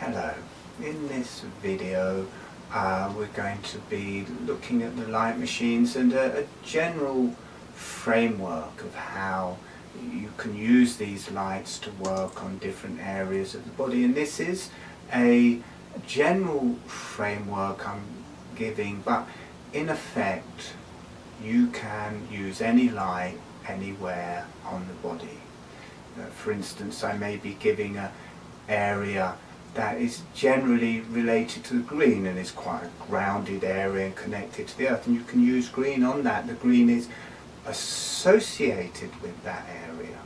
Hello, in this video we're going to be looking at the light machines and a general framework of how you can use these lights to work on different areas of the body. And this is a general framework I'm giving, but in effect you can use any light anywhere on the body. For instance, I may be giving an area that is generally related to the green and is quite a grounded area and connected to the earth, and you can use green on that. The green is associated with that area.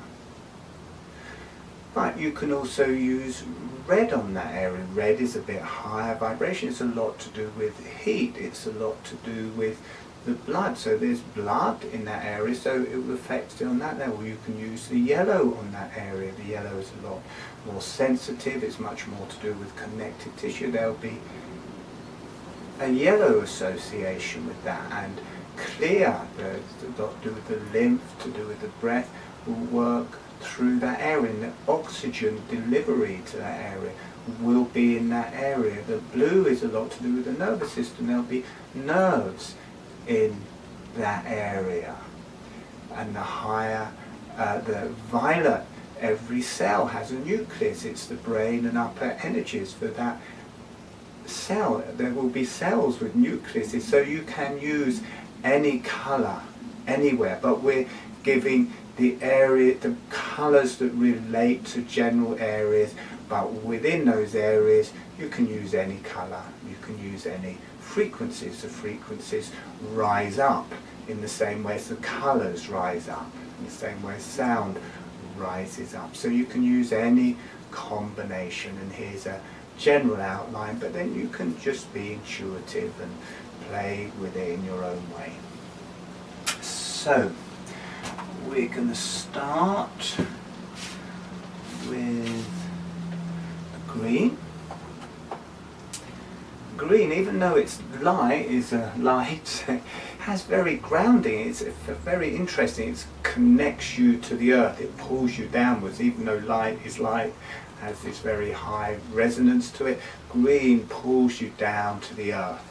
But you can also use red on that area. Red is a bit higher vibration. It's a lot to do with heat. It's a lot to do with the blood. So there's blood in that area, so it will affect it on that level. You can use the yellow on that area. The yellow is a lot more sensitive. It's much more to do with connective tissue. There'll be a yellow association with that, and clear, a lot to do with the lymph, to do with the breath, will work through that area, and the oxygen delivery to that area will be in that area. The blue is a lot to do with the nervous system. There'll be nerves in that area. And the higher, the violet, every cell has a nucleus. It's the brain and upper energies for that cell. There will be cells with nucleuses, so you can use any colour anywhere, but we're giving the area, the colours that relate to general areas, but within those areas you can use any colour, you can use any frequencies. The frequencies rise up in the same way as the colours rise up, in the same way as sound rises up. So you can use any combination, and here's a general outline, but then you can just be intuitive and play with it in your own way. So we're going to start with the green. Green, even though it's light, is a light, has very grounding. It's very interesting. It connects you to the earth. It pulls you downwards. Even though light is light, has this very high resonance to it. Green pulls you down to the earth.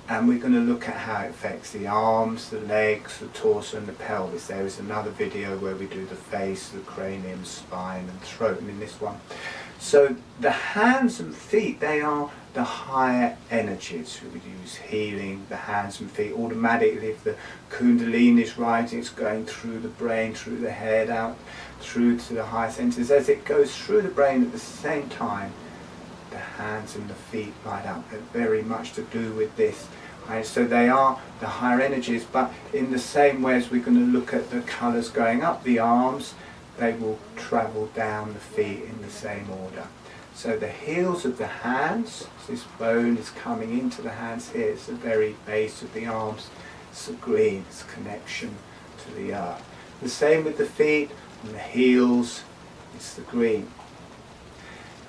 And we're going to look at how it affects the arms, the legs, the torso and the pelvis. There is another video where we do the face, the cranium, spine and throat, and in this one. So the hands and feet, they are the higher energies. We would use healing, the hands and feet automatically. If the kundalini is rising, it's going through the brain, through the head, out through to the higher centers. As it goes through the brain at the same time, the hands and the feet light up. They're very much to do with this. Right? So they are the higher energies, but in the same way as we're going to look at the colours going up the arms, they will travel down the feet in the same order. So the heels of the hands, this bone is coming into the hands here, it's the very base of the arms, it's the green, it's connection to the earth. The same with the feet and the heels, it's the green.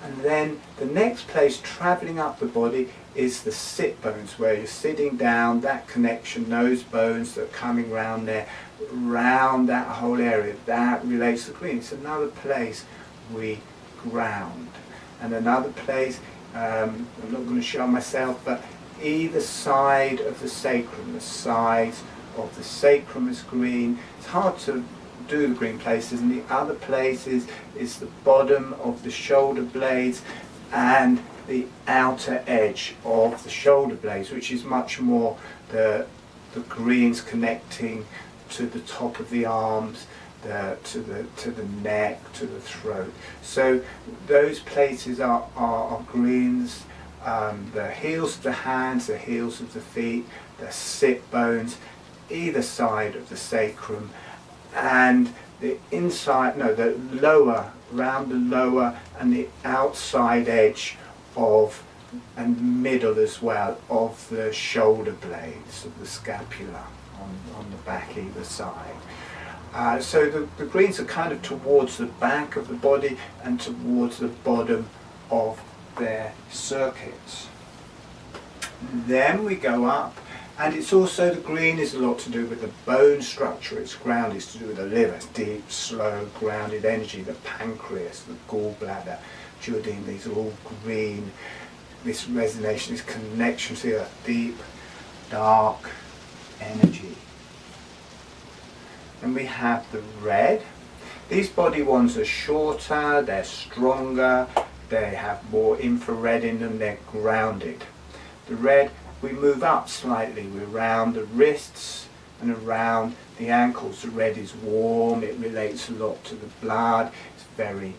And then the next place travelling up the body is the sit bones, where you're sitting down, that connection, those bones that are coming round there, round that whole area, that relates to green. It's another place we ground. And another place, I'm not going to show myself, but either side of the sacrum, the sides of the sacrum is green. It's hard to do the green places, and the other places is the bottom of the shoulder blades and the outer edge of the shoulder blades, which is much more the greens connecting to the top of the arms, to the neck, to the throat. So those places are greens. The heels of the hands, the heels of the feet, the sit bones, either side of the sacrum, and the inside, no, the lower, round the lower and the outside edge of, and middle as well, of the shoulder blades, of the scapula on the back either side. So the greens are kind of towards the back of the body and towards the bottom of their circuits. Then we go up, and it's also, the green is a lot to do with the bone structure. It's grounded, it's to do with the liver, deep, slow, grounded energy, the pancreas, the gallbladder, Judding, these are all green. This resonation, this connection to the earth, deep, dark energy. And we have the red. These body ones are shorter, they're stronger, they have more infrared in them, they're grounded. The red, we move up slightly, we're around the wrists and around the ankles. The red is warm, it relates a lot to the blood, it's very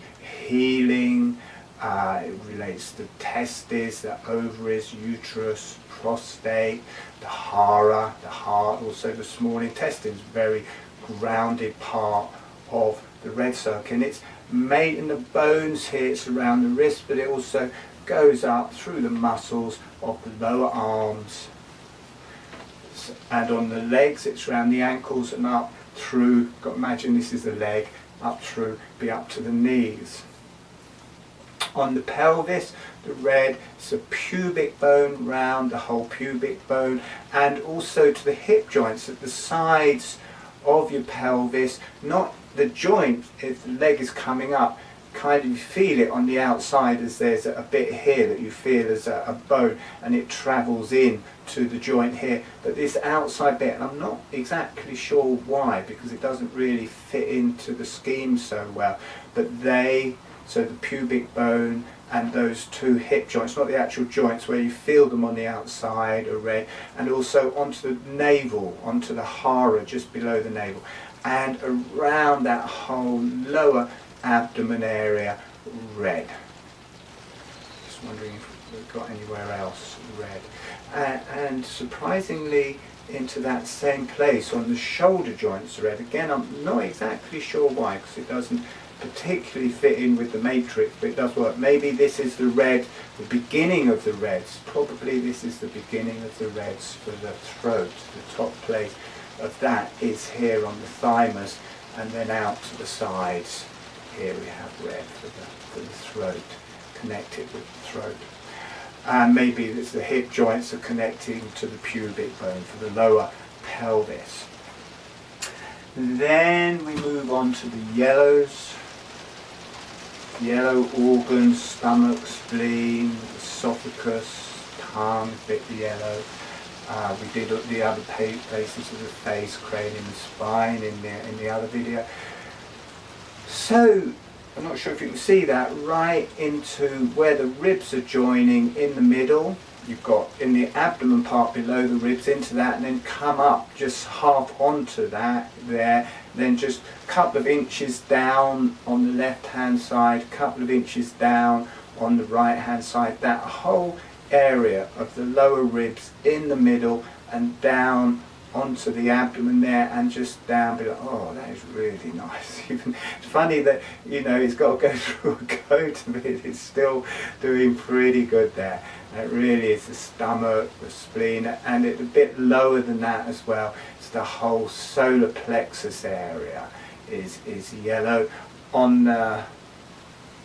healing, it relates to the testes, the ovaries, uterus, prostate, the hara, the heart, also the small intestines, very grounded part of the red circle. And it's made in the bones here, it's around the wrist, but it also goes up through the muscles of the lower arms, and on the legs it's around the ankles and up through, got to imagine this is the leg, up through, be up to the knees. On the pelvis, the red is a pubic bone, round the whole pubic bone, and also to the hip joints at the sides of your pelvis, not the joint, if the leg is coming up, kind of you feel it on the outside as there's a bit here that you feel as a bone, and it travels in to the joint here, but this outside bit, and I'm not exactly sure why, because it doesn't really fit into the scheme so well, but so the pubic bone and those two hip joints, not the actual joints where you feel them on the outside, are red, and also onto the navel, onto the hara just below the navel, and around that whole lower abdomen area, red. Just wondering if we've got anywhere else red. And surprisingly, into that same place on the shoulder joints, red. Again, I'm not exactly sure why, because it doesn't particularly fit in with the matrix, but it does work. Maybe this is the red, the beginning of the reds. Probably this is the beginning of the reds for the throat. The top place of that is here on the thymus, and then out to the sides. Here we have red for the throat, connected with the throat. And maybe it's the hip joints are connecting to the pubic bone for the lower pelvis. Then we move on to the yellows. Yellow organs, stomach, spleen, esophagus, tongue, a bit yellow. We did the other places of the face, cranium and spine in the other video. So, I'm not sure if you can see that, right into where the ribs are joining in the middle. You've got in the abdomen part below the ribs into that, and then come up just half onto that there, then just a couple of inches down on the left hand side, a couple of inches down on the right hand side, that whole area of the lower ribs in the middle and down onto the abdomen there, and just down below. Oh, that is really nice. Even it's funny that, you know, it's got to go through a coat of it. It's still doing pretty good there. And it really is the stomach, the spleen, and it a bit lower than that as well. It's the whole solar plexus area is yellow. On the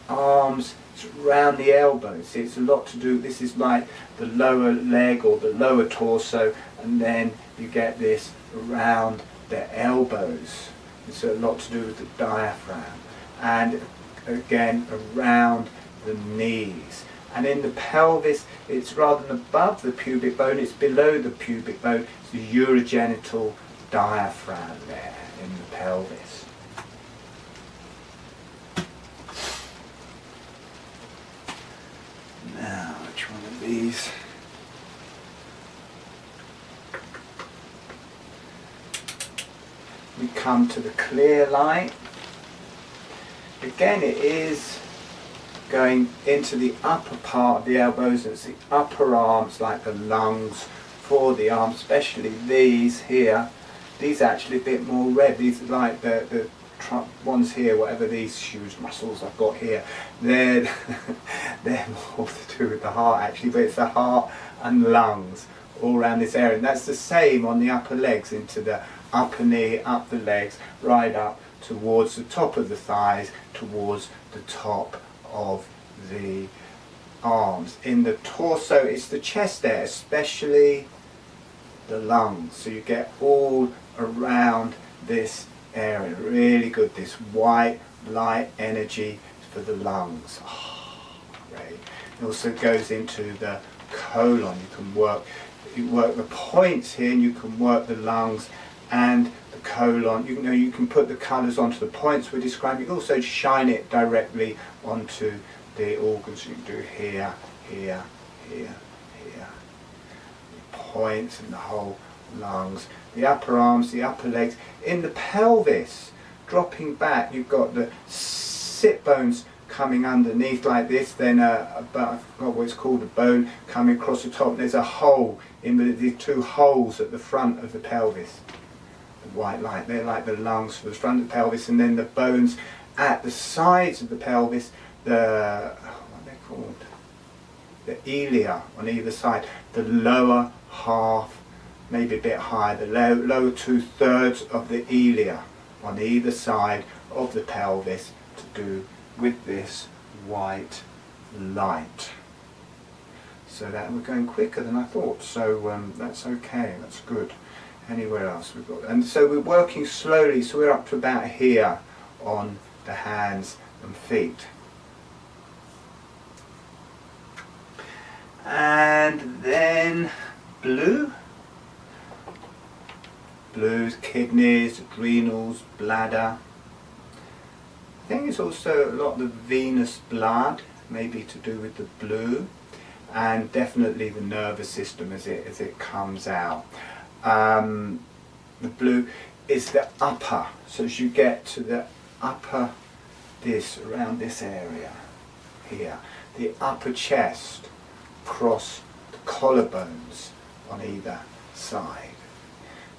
arms, it's around the elbows. It's a lot to do. This is like the lower leg or the lower torso, and then you get this around the elbows. It's a lot to do with the diaphragm, and again around the knees. And in the pelvis, it's rather than above the pubic bone, it's below the pubic bone. It's the urogenital diaphragm there in the pelvis. Now, which one of these? We come to the clear light. Again, it is going into the upper part of the elbows. It's the upper arms, like the lungs for the arms, especially these here. These are actually a bit more red. These are like the ones here, whatever these huge muscles I've got here. They're more to do with the heart actually, but it's the heart and lungs all around this area. And that's the same on the upper legs, into the upper knee, up the legs, right up towards the top of the thighs, towards the top of the arms. In the torso, it's the chest there, especially the lungs. So you get all around this area. Really good, this white light energy for the lungs. Oh, great. It also goes into the colon. You work the points here, and you can work the lungs and the colon. You can put the colours onto the points we're describing. You can also shine it directly onto the organs. You can do here, here, here, here. The points and the whole lungs. The upper arms, the upper legs. In the pelvis, dropping back, you've got the sit bones coming underneath like this, then I forgot what it's called, a bone coming across the top. There's a hole in the two holes at the front of the pelvis. The white light, they're like the lungs for the front of the pelvis, and then the bones at the sides of the pelvis, what are they called? The ilia on either side, the lower half, maybe a bit higher, the lower 2/3 of the ilia on either side of the pelvis, to do with this white light. So that we're going quicker than I thought, so that's okay, that's good. Anywhere else we've got, and so we're working slowly, so we're up to about here on the hands and feet. And then blue's kidneys, adrenals, bladder. I think it's also a lot of the venous blood, maybe to do with the blue, and definitely the nervous system as it comes out. The blue is the upper, so as you get to the upper, around this area here, the upper chest, across the collarbones on either side.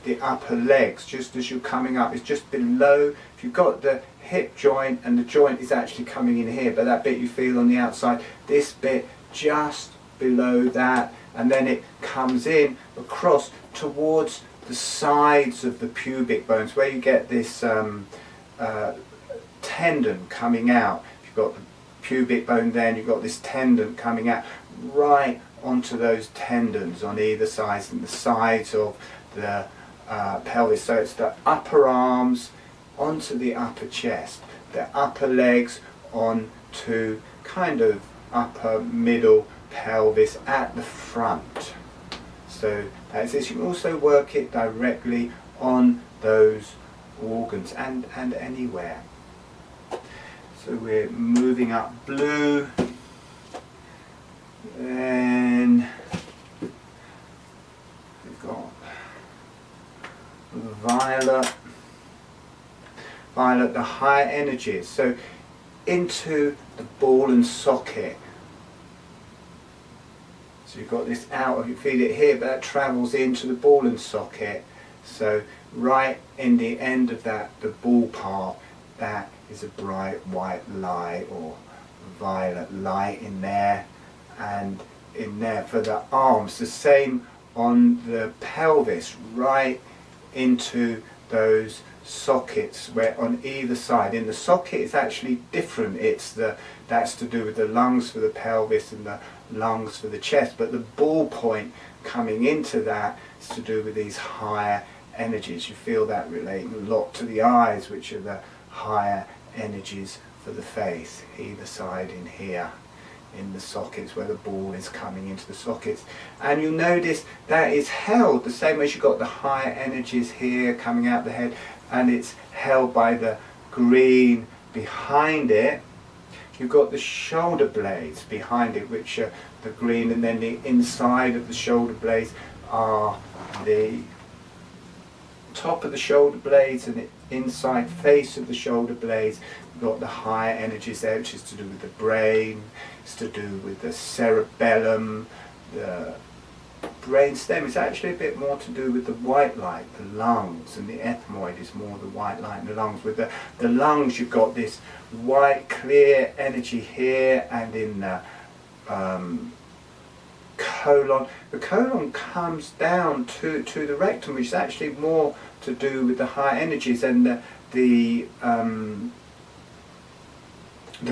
The upper legs, just as you're coming up, is just below. If you've got the hip joint, and the joint is actually coming in here, but that bit you feel on the outside, this bit just below that, and then it comes in across towards the sides of the pubic bones, where you get this tendon coming out. If you've got the pubic bone there, and you've got this tendon coming out right onto those tendons on either side, and the sides of the pelvis. So it's the upper arms onto the upper chest, the upper legs onto kind of upper middle pelvis at the front. So that's it. You can also work it directly on those organs and anywhere. So we're moving up blue, then we've got violet, the higher energies, so into the ball and socket. So you've got this out, you feel it here, but that travels into the ball and socket. So right in the end of that, the ball part, that is a bright white light or violet light in there, and in there for the arms, the same on the pelvis, right into those sockets where on either side. In the socket it's actually different, that's to do with the lungs for the pelvis and the lungs for the chest, but the ball point coming into that is to do with these higher energies. You feel that relating a lot to the eyes, which are the higher energies for the face, either side in here in the sockets where the ball is coming into the sockets. And you'll notice that is held the same as you've got the higher energies here coming out the head, and it's held by the green behind it. You've got the shoulder blades behind it, which are the green, and then the inside of the shoulder blades are the top of the shoulder blades and the inside face of the shoulder blades. You've got the higher energies there, which is to do with the brain, it's to do with the cerebellum, the brain stem is actually a bit more to do with the white light, the lungs, and the ethmoid is more the white light in the lungs. With the lungs, you've got this white clear energy here, and in the colon. The colon comes down to the rectum, which is actually more to do with the high energies, and the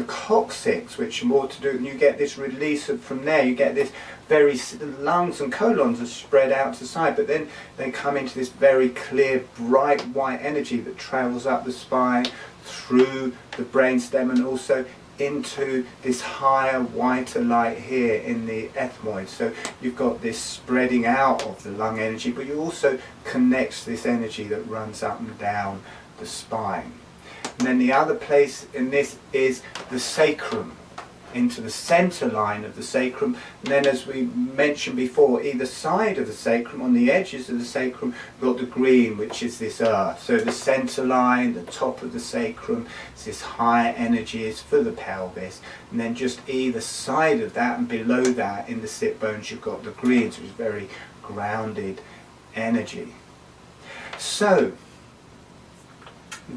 coccyx, which are more to do, and you get this release from there. You get this the lungs and colons are spread out to the side, but then they come into this very clear, bright white energy that travels up the spine, through the brainstem, and also into this higher, whiter light here in the ethmoid. So you've got this spreading out of the lung energy, but you also connect this energy that runs up and down the spine. And then the other place in this is the sacrum, into the center line of the sacrum. And then, as we mentioned before, either side of the sacrum, on the edges of the sacrum, we've got the green, which is this earth. So the center line, the top of the sacrum, is this higher energy, is for the pelvis. And then just either side of that and below that in the sit bones, you've got the greens, which is very grounded energy. So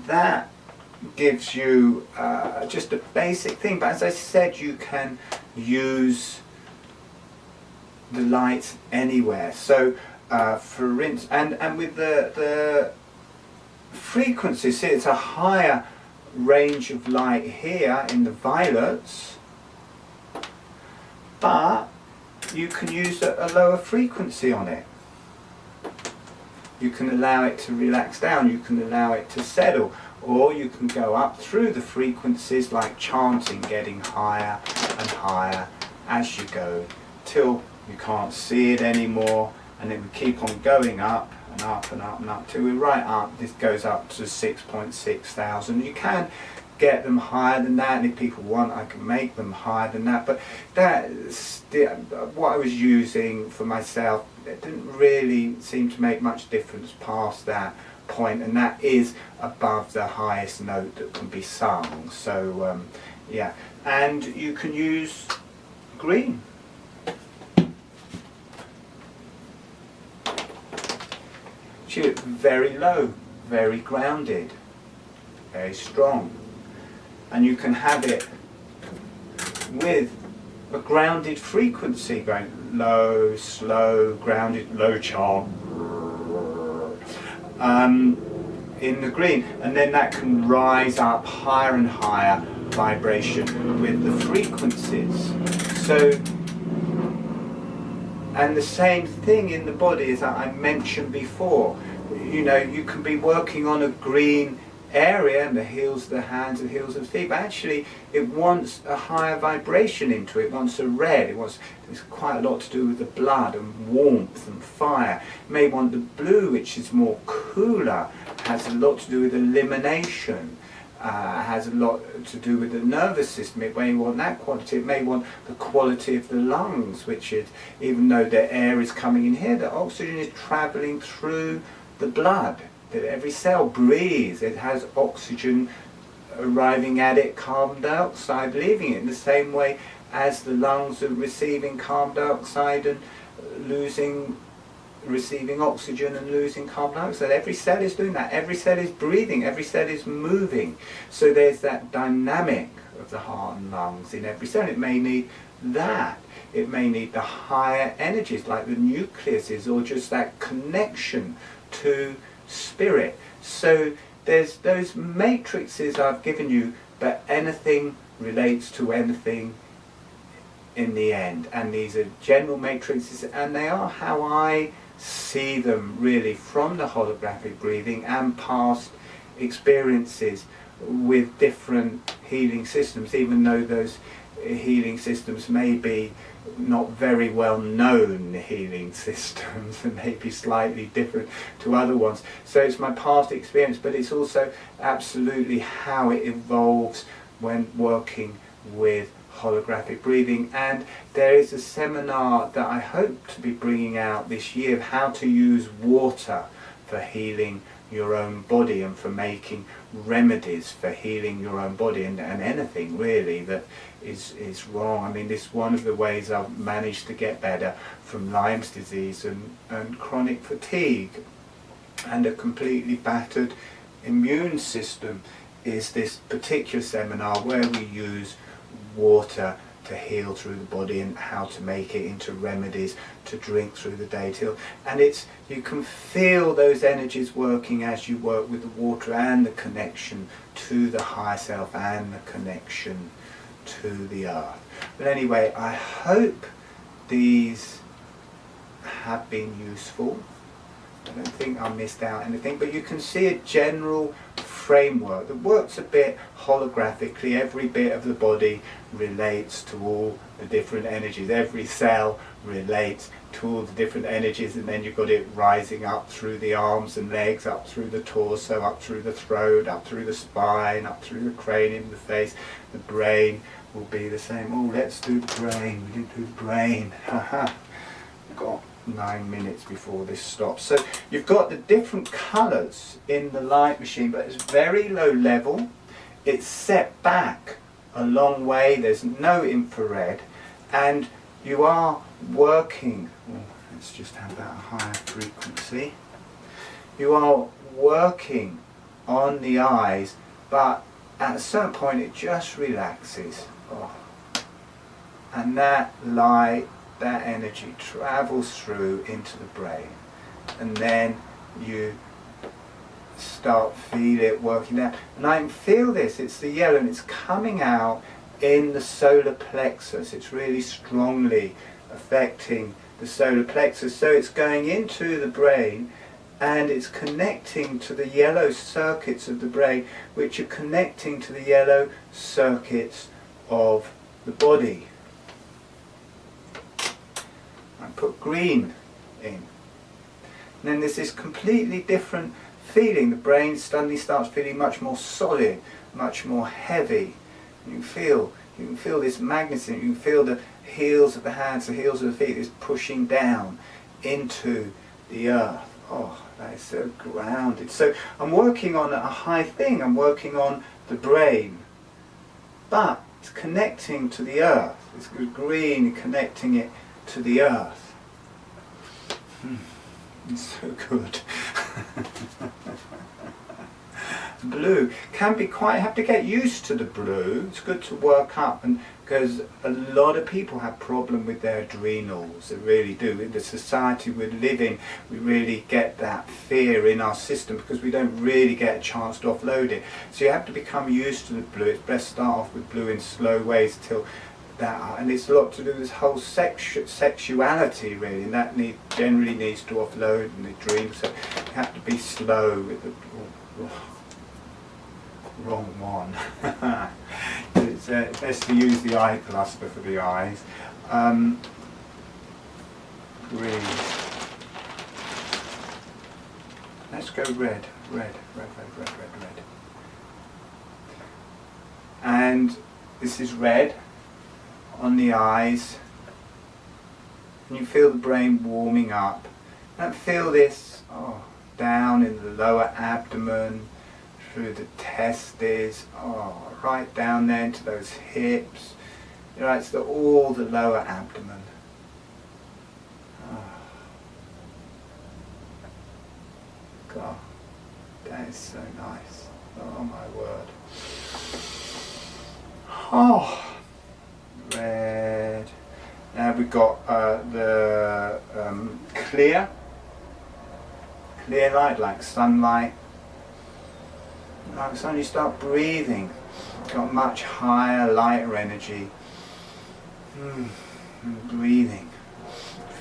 that gives you just a basic thing, but as I said, you can use the light anywhere. So for instance, and with the frequency, see, it's a higher range of light here in the violets, but you can use a lower frequency on it. You can allow it to relax down, you can allow it to settle, or you can go up through the frequencies like chanting, getting higher and higher as you go till you can't see it anymore, and then we keep on going up and up and up and up till we're right up. This goes up to 6.6 thousand. You can get them higher than that, and if people want, I can make them higher than that, but that's what I was using for myself. It didn't really seem to make much difference past that point, and that is above the highest note that can be sung. So yeah, and you can use green. Very low, very grounded, very strong, and you can have it with a grounded frequency, going low, slow, grounded, low chant in the green, and then that can rise up higher and higher vibration with the frequencies. So, and the same thing in the body as I mentioned before. You know, you can be working on a green area and the heels of the hands and heels of the feet, but actually it wants a higher vibration into it. It wants a red. There's quite a lot to do with the blood and warmth and fire. It may want the blue, which is more cooler, has a lot to do with elimination, has a lot to do with the nervous system. It may want that quality. It may want the quality of the lungs, which is, even though the air is coming in here, the oxygen is travelling through the blood. That every cell breathes, it has oxygen arriving at it, carbon dioxide leaving it, in the same way as the lungs are receiving carbon dioxide and receiving oxygen and losing carbon dioxide. Every cell is doing that, every cell is breathing, every cell is moving. So there's that dynamic of the heart and lungs in every cell. It may need that. It may need the higher energies like the nucleuses, or just that connection to spirit. So there's those matrices I've given you, but anything relates to anything in the end, and these are general matrices, and they are how I see them really from the holographic breathing and past experiences with different healing systems, even though those healing systems may be not very well known healing systems and may be slightly different to other ones. So it's my past experience, but it's also absolutely how it evolves when working with holographic breathing. And there is a seminar that I hope to be bringing out this year of how to use water for healing your own body and for making remedies for healing your own body and anything really that is wrong. I mean, this is one of the ways I've managed to get better from Lyme's disease and chronic fatigue and a completely battered immune system, is this particular seminar where we use water to heal through the body and how to make it into remedies to drink through the day till, and you can feel those energies working as you work with the water, and the connection to the higher self and the connection to the earth. But anyway, I hope these have been useful. I don't think I missed out anything, but you can see a general framework that works a bit holographically. Every bit of the body relates to all the different energies. Every cell relates to all the different energies, and then you've got it rising up through the arms and legs, up through the torso, up through the throat, up through the spine, up through the cranium, the face. The brain will be the same. Oh, let's do brain. We didn't do the brain. Haha. Got 9 minutes before this stops. So you've got the different colours in the light machine, but it's very low level. It's set back a long way. There's no infrared, and you are working. Oh, let's just have that higher frequency. You are working on the eyes, but at a certain point it just relaxes. Oh. And that light, that energy travels through into the brain, and then you start feel it working down. And I can feel this, it's the yellow, and it's coming out in the solar plexus. It's really strongly affecting the solar plexus, so it's going into the brain and it's connecting to the yellow circuits of the brain, which are connecting to the yellow circuits of the body. I put green in. And then there's this completely different feeling. The brain suddenly starts feeling much more solid, much more heavy. You can feel this magnetism. You can feel the heels of the hands, the heels of the feet is pushing down into the earth. Oh, that is so grounded. So I'm working on a high thing. I'm working on the brain, but it's connecting to the earth. It's green, connecting it to the earth. It's so good. Blue can be quite, have to get used to the blue. It's good to work up, and because a lot of people have problem with their adrenals. They really do. In the society we live in, we really get that fear in our system because we don't really get a chance to offload it. So you have to become used to the blue. It's best to start off with blue in slow ways till that, and it's a lot to do with this whole sexuality really, and that generally needs to offload in the adrenals. So you have to be slow with the wrong one. It's best to use the eye cluster for the eyes. Green. Let's go red. Red. And this is red on the eyes. And you feel the brain warming up. And feel this down in the lower abdomen, through the testes, right down there into those hips, right to all the lower abdomen. God, that is so nice. Oh my word. Oh, red. Now we've got the clear light, like sunlight. So you start breathing, got much higher, lighter energy. Breathing,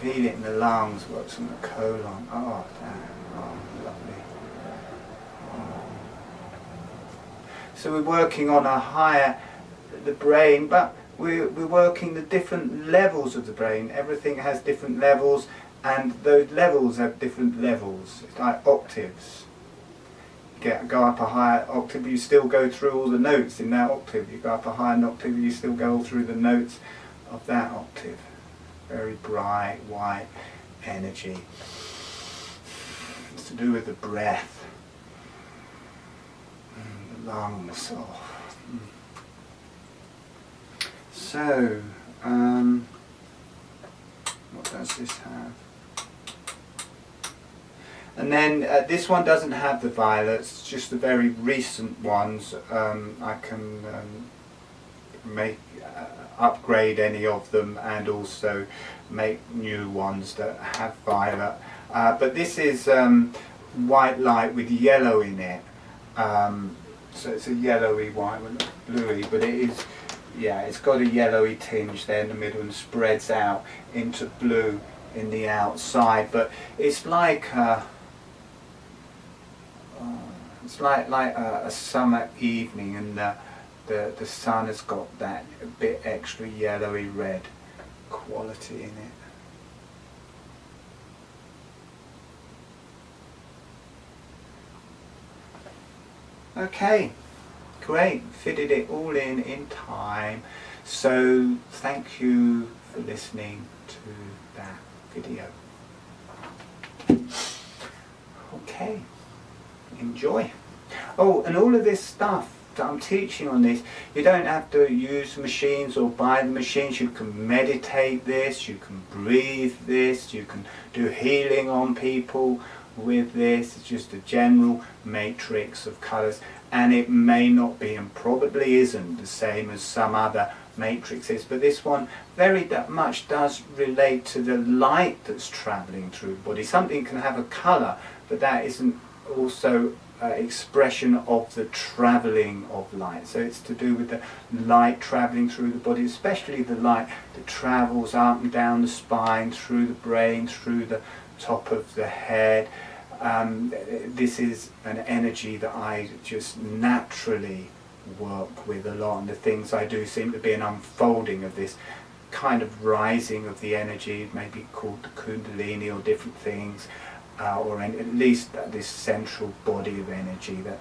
feel it in the lungs, works in the colon. Oh, damn. Oh, lovely. Oh. So we're working on the brain, but we're working the different levels of the brain. Everything has different levels, and those levels have different levels. It's like octaves. Go up a higher octave, you still go through all the notes in that octave. You go up a higher octave, you still go all through the notes of that octave. Very bright, white energy. It's to do with the breath, the lungs. So, what does this have? And then this one doesn't have the violets, just the very recent ones. I can upgrade any of them and also make new ones that have violet. But this is white light with yellow in it. So it's a yellowy white, bluey, but it is, yeah, it's got a yellowy tinge there in the middle and spreads out into blue in the outside. But it's like It's like a summer evening, and the sun has got that bit extra yellowy red quality in it. Okay, great, fitted it all in time. So thank you for listening to that video. Okay, enjoy. Oh, and all of this stuff that I'm teaching on this, you don't have to use machines or buy the machines. You can meditate this, you can breathe this, you can do healing on people with this. It's just a general matrix of colours, and it may not be, and probably isn't, the same as some other matrices, but this one very much does relate to the light that's travelling through the body. Something can have a colour, but that isn't also expression of the travelling of light. So it's to do with the light travelling through the body, especially the light that travels up and down the spine, through the brain, through the top of the head. This is an energy that I just naturally work with a lot, and the things I do seem to be an unfolding of this kind of rising of the energy, maybe called the Kundalini or different things, or at least this central body of energy that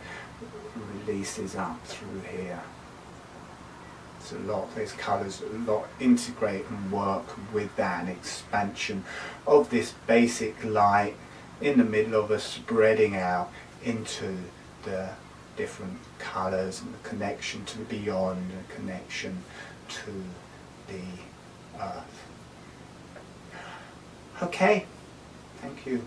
releases up through here. It's a lot, those colours a lot integrate and work with that, an expansion of this basic light in the middle of us, spreading out into the different colours and the connection to the beyond, the connection to the earth. Okay, thank you.